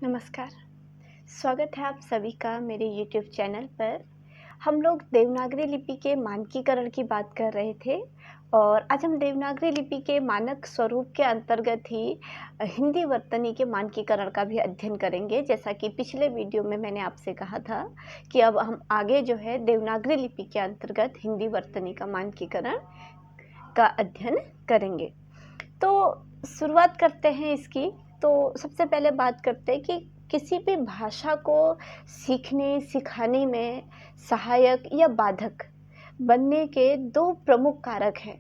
नमस्कार। स्वागत है आप सभी का मेरे YouTube चैनल पर। हम लोग देवनागरी लिपि के मानकीकरण की बात कर रहे थे और आज हम देवनागरी लिपि के मानक स्वरूप के अंतर्गत ही हिंदी वर्तनी के मानकीकरण का भी अध्ययन करेंगे। जैसा कि पिछले वीडियो में मैंने आपसे कहा था कि अब हम आगे जो है देवनागरी लिपि के अंतर्गत हिंदी वर्तनी का मानकीकरण का अध्ययन करेंगे। तो शुरुआत करते हैं इसकी। तो सबसे पहले बात करते हैं कि किसी भी भाषा को सीखने सिखाने में सहायक या बाधक बनने के दो प्रमुख कारक हैं।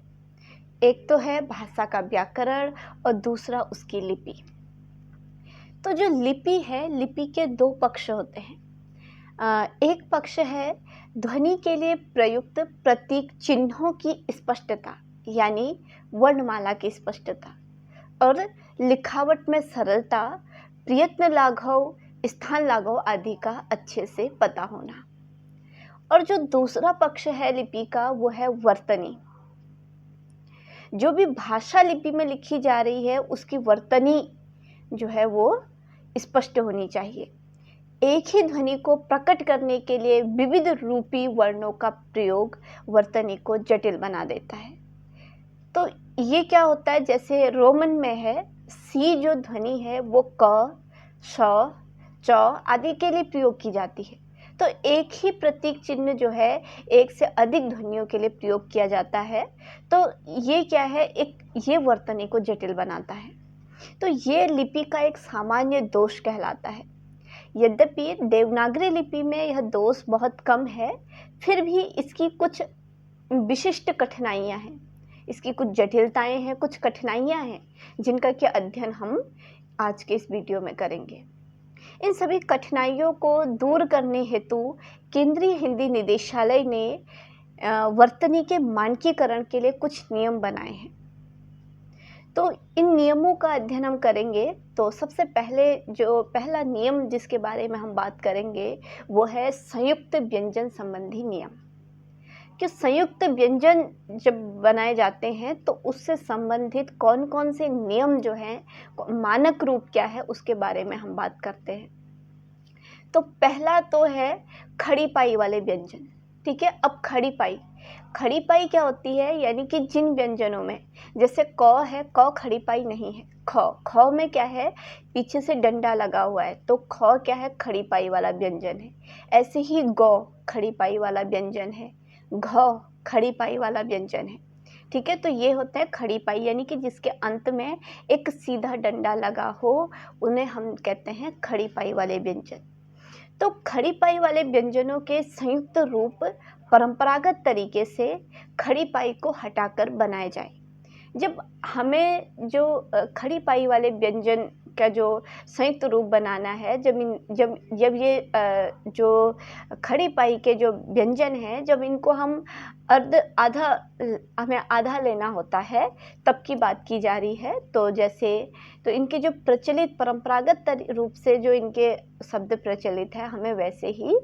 एक तो है भाषा का व्याकरण और दूसरा उसकी लिपि। तो जो लिपि है, लिपि के दो पक्ष होते हैं। एक पक्ष है ध्वनि के लिए प्रयुक्त प्रतीक चिन्हों की स्पष्टता, यानी वर्णमाला की स्पष्टता, और लिखावट में सरलता, प्रयत्न लाघव, स्थान लाघव आदि का अच्छे से पता होना। और जो दूसरा पक्ष है लिपि का, वो है वर्तनी। जो भी भाषा लिपि में लिखी जा रही है उसकी वर्तनी जो है वो स्पष्ट होनी चाहिए। एक ही ध्वनि को प्रकट करने के लिए विविध रूपी वर्णों का प्रयोग वर्तनी को जटिल बना देता है। तो ये क्या होता है, जैसे रोमन में है सी जो ध्वनि है वो क, श, च आदि के लिए प्रयोग की जाती है। तो एक ही प्रतीक चिन्ह जो है एक से अधिक ध्वनियों के लिए प्रयोग किया जाता है। तो ये क्या है, ये वर्तनी को जटिल बनाता है। तो ये लिपि का एक सामान्य दोष कहलाता है। यद्यपि देवनागरी लिपि में यह दोष बहुत कम है, फिर भी इसकी कुछ विशिष्ट कठिनाइयाँ हैं, इसकी कुछ जटिलताएं हैं, कुछ कठिनाइयाँ हैं जिनका कि अध्ययन हम आज के इस वीडियो में करेंगे। इन सभी कठिनाइयों को दूर करने हेतु केंद्रीय हिंदी निदेशालय ने वर्तनी के मानकीकरण के लिए कुछ नियम बनाए हैं। तो इन नियमों का अध्ययन हम करेंगे। तो सबसे पहले जो पहला नियम जिसके बारे में हम बात करेंगे वो है संयुक्त व्यंजन संबंधी नियम। कि संयुक्त व्यंजन जब बनाए जाते हैं तो उससे संबंधित कौन कौन से नियम जो हैं, मानक रूप क्या है, उसके बारे में हम बात करते हैं। तो पहला तो है खड़ी पाई वाले व्यंजन। ठीक है, अब खड़ी पाई क्या होती है, यानी कि जिन व्यंजनों में जैसे क है, क खड़ी पाई नहीं है। ख में क्या है, पीछे से डंडा लगा हुआ है, तो ख क्या है, खड़ी पाई वाला व्यंजन है। ऐसे ही गौ खड़ी पाई वाला व्यंजन है, घ खड़ी पाई वाला व्यंजन है। ठीक है, तो ये होता है खड़ी पाई, यानी कि जिसके अंत में एक सीधा डंडा लगा हो, उन्हें हम कहते हैं खड़ी पाई वाले व्यंजन। तो खड़ी पाई वाले व्यंजनों के संयुक्त रूप परंपरागत तरीके से खड़ी पाई को हटाकर बनाए जाए। जब हमें जो खड़ी पाई वाले व्यंजन का जो संयुक्त रूप बनाना है, जब ये जो खड़ी पाई के जो व्यंजन हैं, जब इनको हम हमें आधा लेना होता है, तब की बात की जा रही है। तो इनके जो प्रचलित परंपरागत रूप से जो इनके शब्द प्रचलित है, हमें वैसे ही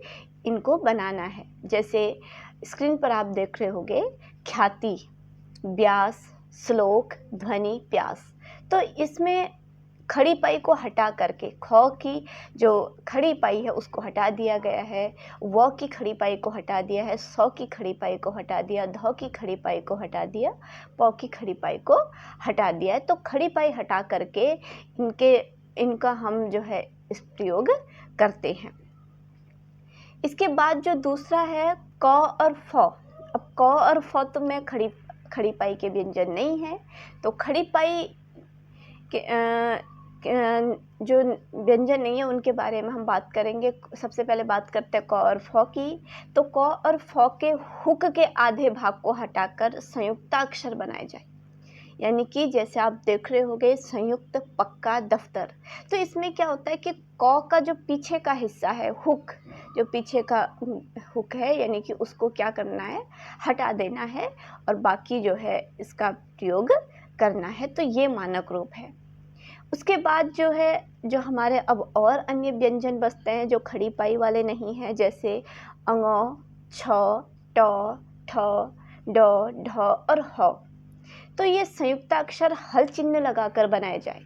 इनको बनाना है। जैसे स्क्रीन पर आप देख रहे होंगे, ख्याति, व्यास, श्लोक, ध्वनि, प्यास। तो इसमें खड़ी पाई को हटा करके ख की जो खड़ी पाई है उसको हटा दिया गया है, व की खड़ी पाई को हटा दिया है, स की खड़ी पाई को हटा दिया, ध की खड़ी पाई को हटा दिया, प की खड़ी पाई को हटा दिया है। तो खड़ी पाई हटा करके इनका हम जो है इस प्रयोग करते हैं। इसके बाद जो दूसरा है क और फ। अब क और फ तो में खड़ी पाई के व्यंजन नहीं है, तो खड़ी पाई के जो व्यंजन नहीं है उनके बारे में हम बात करेंगे। सबसे पहले बात करते हैं क और फ की। तो क और फ के हुक के आधे भाग को हटाकर संयुक्ताक्षर बनाए जाए, यानी कि जैसे आप देख रहे होंगे संयुक्त, पक्का, दफ्तर। तो इसमें क्या होता है कि क का जो पीछे का हिस्सा है, हुक, जो पीछे का हुक है, यानी कि उसको क्या करना है, हटा देना है, और बाकी जो है इसका प्रयोग करना है। तो ये मानक रूप है। उसके बाद जो है, जो हमारे अब और अन्य व्यंजन बचते हैं जो खड़ी पाई वाले नहीं हैं, जैसे अंग, छ, ट, ठ, ड, ढ और ह। तो ये संयुक्ताक्षर हल चिन्ह लगाकर बनाए जाए।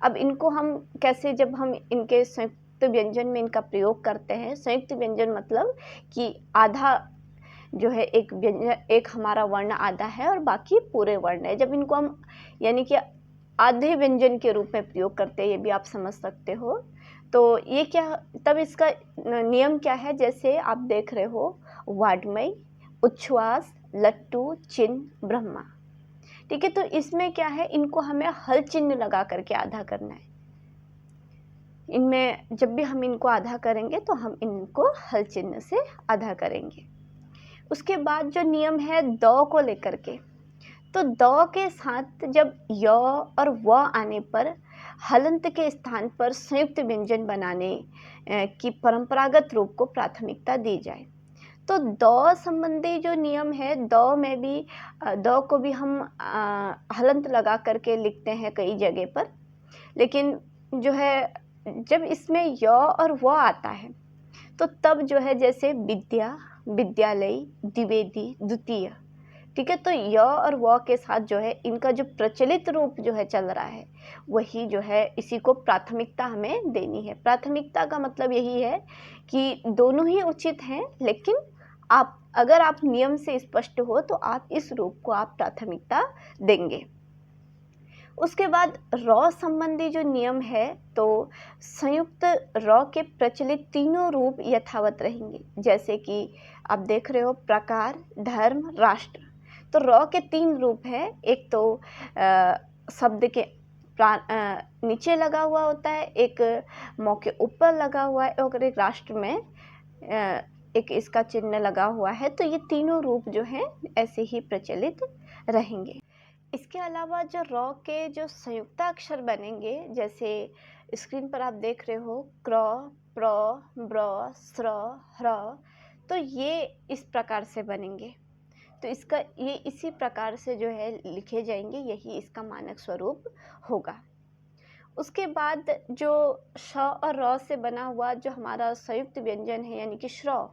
अब इनको हम कैसे, जब हम इनके संयुक्त व्यंजन में इनका प्रयोग करते हैं, संयुक्त व्यंजन मतलब कि आधा जो है एक व्यंजन, एक हमारा वर्ण आधा है और बाकी पूरे वर्ण है, जब इनको हम यानी कि आधे व्यंजन के रूप में प्रयोग करते हैं, ये भी आप समझ सकते हो। तो ये क्या, तब इसका नियम क्या है, जैसे आप देख रहे हो वाड्मय, उच्छ्वास, लट्टू, चिन्ह, ब्रह्मा। ठीक है, तो इसमें क्या है, इनको हमें हल चिन्ह लगा करके आधा करना है। इनमें जब भी हम इनको आधा करेंगे तो हम इनको हल चिन्ह से आधा करेंगे। उसके बाद जो नियम है द को लेकर के, तो द के साथ जब य और व आने पर हलंत के स्थान पर संयुक्त व्यंजन बनाने की परंपरागत रूप को प्राथमिकता दी जाए। तो द संबंधी जो नियम है, द में भी द को भी हम हलंत लगा करके लिखते हैं कई जगह पर, लेकिन जो है जब इसमें य और व आता है तो तब जो है जैसे विद्या, विद्यालय, द्विवेदी, द्वितीय। ठीक है, तो य और व के साथ जो है इनका जो प्रचलित रूप जो है चल रहा है, वही जो है इसी को प्राथमिकता हमें देनी है। प्राथमिकता का मतलब यही है कि दोनों ही उचित हैं, लेकिन आप अगर आप नियम से स्पष्ट हो तो आप इस रूप को आप प्राथमिकता देंगे। उसके बाद रॉ संबंधी जो नियम है, तो संयुक्त रॉ के प्रचलित तीनों रूप यथावत रहेंगे, जैसे कि आप देख रहे हो प्रकार, धर्म, राष्ट्र। तो रॉ के 3 रूप हैं, एक तो शब्द के नीचे लगा हुआ होता है, एक मौ के ऊपर लगा हुआ है और एक राष्ट्र में एक इसका चिन्ह लगा हुआ है। तो ये तीनों रूप जो हैं ऐसे ही प्रचलित रहेंगे। इसके अलावा जो रॉ के जो संयुक्ताक्षर बनेंगे, जैसे स्क्रीन पर आप देख रहे हो क्र, प्र, ब्र, स्र, ह्र, तो ये इस प्रकार से बनेंगे। तो इसका ये इसी प्रकार से जो है लिखे जाएंगे, यही इसका मानक स्वरूप होगा। उसके बाद जो श और र से बना हुआ जो हमारा संयुक्त व्यंजन है, यानी कि श्र,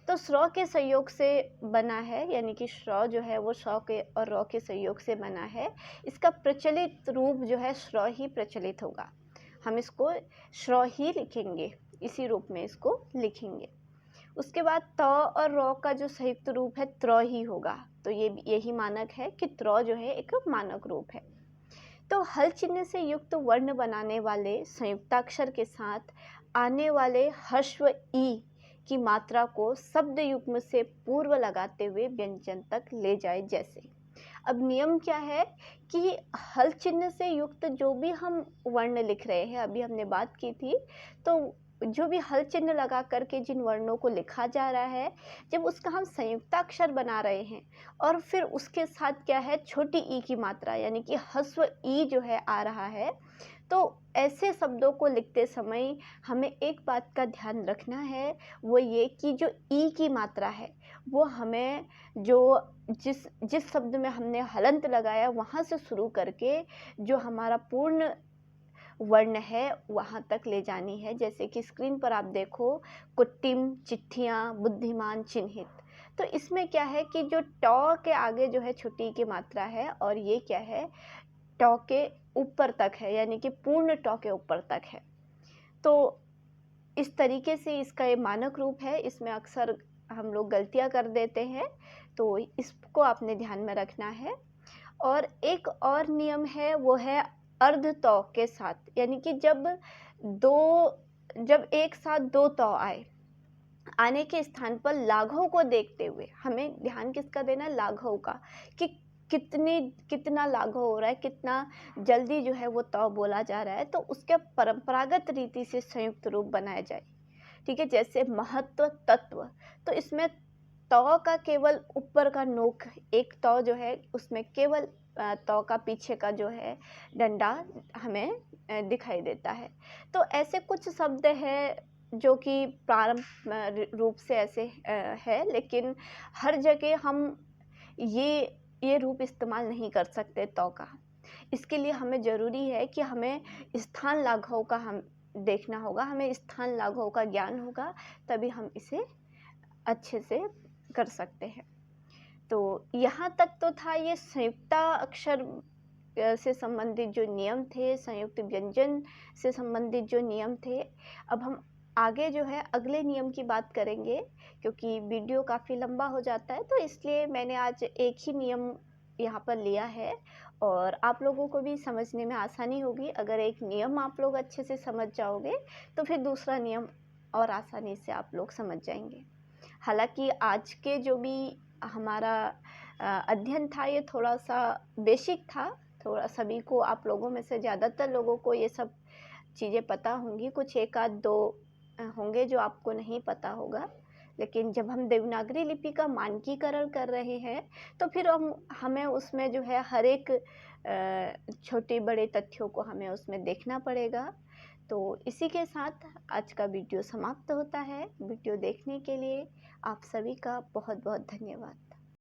तो श्र के संयोग से बना है, यानी कि श्र जो है वो श के और र के संयोग से बना है। इसका प्रचलित रूप जो है श्र ही प्रचलित होगा, हम इसको श्र ही लिखेंगे, इसी रूप में इसको लिखेंगे। उसके बाद त और र का जो संयुक्त रूप है त्र ही होगा, तो यही मानक है कि त्र जो है एक मानक रूप है। तो हल चिन्ह से युक्त वर्ण बनाने वाले संयुक्ताक्षर के साथ आने वाले ह्रस्व ई की मात्रा को शब्द युग्म से पूर्व लगाते हुए व्यंजन तक ले जाए। जैसे अब नियम क्या है कि हल चिन्ह से युक्त जो भी हम वर्ण लिख रहे हैं, अभी हमने बात की थी, तो जो भी हल चिन्ह लगा करके जिन वर्णों को लिखा जा रहा है, जब उसका हम संयुक्ताक्षर बना रहे हैं और फिर उसके साथ क्या है छोटी ई की मात्रा, यानी कि ह्रस्व ई जो है आ रहा है, तो ऐसे शब्दों को लिखते समय हमें एक बात का ध्यान रखना है, वो ये कि जो ई की मात्रा है वो हमें जो जिस शब्द में हमने हलंत लगाया वहाँ से शुरू करके जो हमारा पूर्ण वर्ण है वहाँ तक ले जानी है। जैसे कि स्क्रीन पर आप देखो कुट्टिम, चिट्ठियाँ, बुद्धिमान, चिन्हित। तो इसमें क्या है कि जो ट के आगे जो है छोटी की मात्रा है और ये क्या है ट के ऊपर तक है, यानी कि पूर्ण ट के ऊपर तक है। तो इस तरीके से इसका ये मानक रूप है, इसमें अक्सर हम लोग गलतियाँ कर देते हैं, तो इसको आपने ध्यान में रखना है। और एक और नियम है वो है अर्ध तौ के साथ, यानी कि जब एक साथ 2 तौ आने के स्थान पर लाघव को देखते हुए हमें ध्यान किसका देना, लाघव का, कि कितना लाघव हो रहा है, कितना जल्दी जो है वो तौ बोला जा रहा है, तो उसके परंपरागत रीति से संयुक्त रूप बनाया जाए। ठीक है, जैसे महत्व, तत्व, तो इसमें तौ का केवल ऊपर का नोक, एक तौ जो है उसमें केवल तौ का पीछे का जो है डंडा हमें दिखाई देता है। तो ऐसे कुछ शब्द है जो कि प्रारंभ रूप से ऐसे है, लेकिन हर जगह हम ये रूप इस्तेमाल नहीं कर सकते तौ का। इसके लिए हमें ज़रूरी है कि हमें स्थान लाघव का हम देखना होगा, हमें स्थान लाघव का ज्ञान होगा, तभी हम इसे अच्छे से कर सकते हैं। तो यहाँ तक तो था ये संयुक्ता अक्षर से संबंधित जो नियम थे, संयुक्त व्यंजन से संबंधित जो नियम थे, अब हम आगे जो है अगले नियम की बात करेंगे, क्योंकि वीडियो काफ़ी लंबा हो जाता है, तो इसलिए मैंने आज एक ही नियम यहाँ पर लिया है और आप लोगों को भी समझने में आसानी होगी। अगर एक नियम आप लोग अच्छे से समझ जाओगे, तो फिर दूसरा नियम और आसानी से आप लोग समझ जाएंगे। हालांकि आज के जो भी हमारा अध्ययन था, ये थोड़ा सा बेसिक था, थोड़ा सभी को, आप लोगों में से ज़्यादातर लोगों को ये सब चीज़ें पता होंगी, कुछ एक आध दो होंगे जो आपको नहीं पता होगा। लेकिन जब हम देवनागरी लिपि का मानकीकरण कर रहे हैं, तो फिर हमें उसमें जो है हर एक छोटे बड़े तथ्यों को हमें उसमें देखना पड़ेगा। तो इसी के साथ आज का वीडियो समाप्त होता है। वीडियो देखने के लिए आप सभी का बहुत बहुत धन्यवाद।